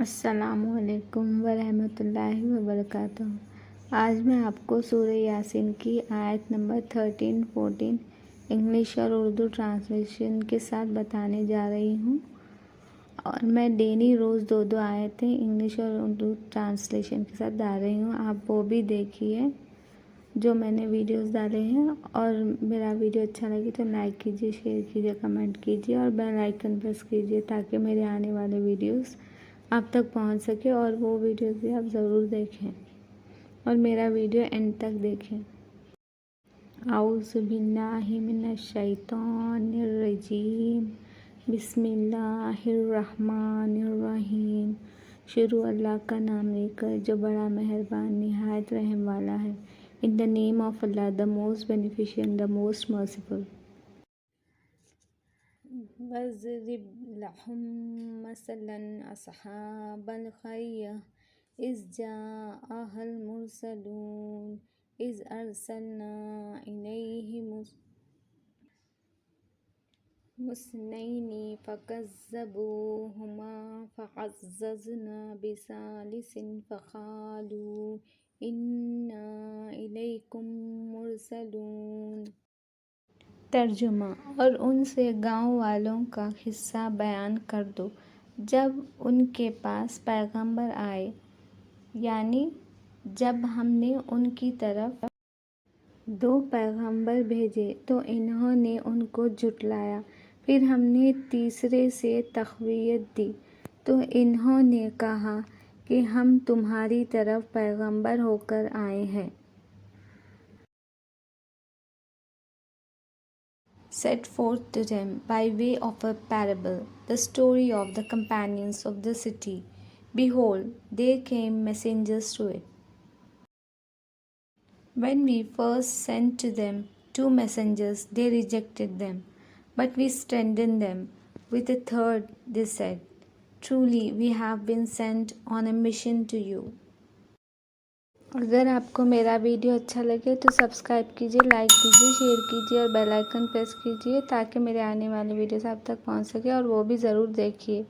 السلام علیکم ورحمۃ اللہ وبرکاتہ۔ آج میں آپ کو سورہ یاسین کی آیت نمبر 13، 14 انگلش اور اردو ٹرانسلیشن کے ساتھ بتانے جا رہی ہوں، اور میں ڈیلی روز 2 آیتیں انگلش اور اردو ٹرانسلیشن کے ساتھ ڈال رہی ہوں۔ آپ وہ بھی دیکھیے جو میں نے ویڈیوز ڈالے ہیں، اور میرا ویڈیو اچھا لگے تو لائک کیجیے، شیئر کیجیے، کمنٹ کیجیے اور بیل آئیکن پریس کیجیے تاکہ میرے آنے والے ویڈیوز آپ تک پہنچ سکے، اور وہ ویڈیوز بھی آپ ضرور دیکھیں اور میرا ویڈیو اینڈ تک دیکھیں۔ اعوذ باللہ من الشیطان الرجیم، بسم اللہ الرحمن الرحیم۔ شروع اللہ کا نام لے کر جو بڑا مہربان نہایت رحم والا ہے۔ In the name of Allah, the most beneficent, the most merciful. وَاضْرِبْ لَهُم مَّثَلًا أَصْحَابَ الْقَرْيَةِ إِذْ جَاءَهَا الْمُرْسَلُونَ إِذْ أَرْسَلْنَا إِلَيْهِمُ اثْنَيْنِ فَكَذَّبُوهُمَا فَعَزَّزْنَا بِثَالِثٍ فَقَالُوا إِنَّا إِلَيْكُم مُّرْسَلُونَ۔ ترجمہ: اور ان سے گاؤں والوں کا قصہ بیان کر دو جب ان کے پاس پیغمبر آئے، یعنی جب ہم نے ان کی طرف 2 پیغمبر بھیجے تو انہوں نے ان کو جھٹلایا، پھر ہم نے تیسرے سے تقویت دی تو انہوں نے کہا کہ ہم تمہاری طرف پیغمبر ہو کر آئے ہیں۔ Set forth to them by way of a parable the story of the companions of the city. Behold, there came messengers to it. When we first sent to them 2 messengers, they rejected them. But we strengthened them with a third. They said, Truly, we have been sent on a mission to you. اگر آپ کو میرا video اچھا لگے تو subscribe کیجیے، like کیجیے، share کیجیے اور بیل آئیکن پریس کیجیے تاکہ میرے آنے والے ویڈیوز آپ تک پہنچ سکے، اور وہ بھی ضرور دیکھیے۔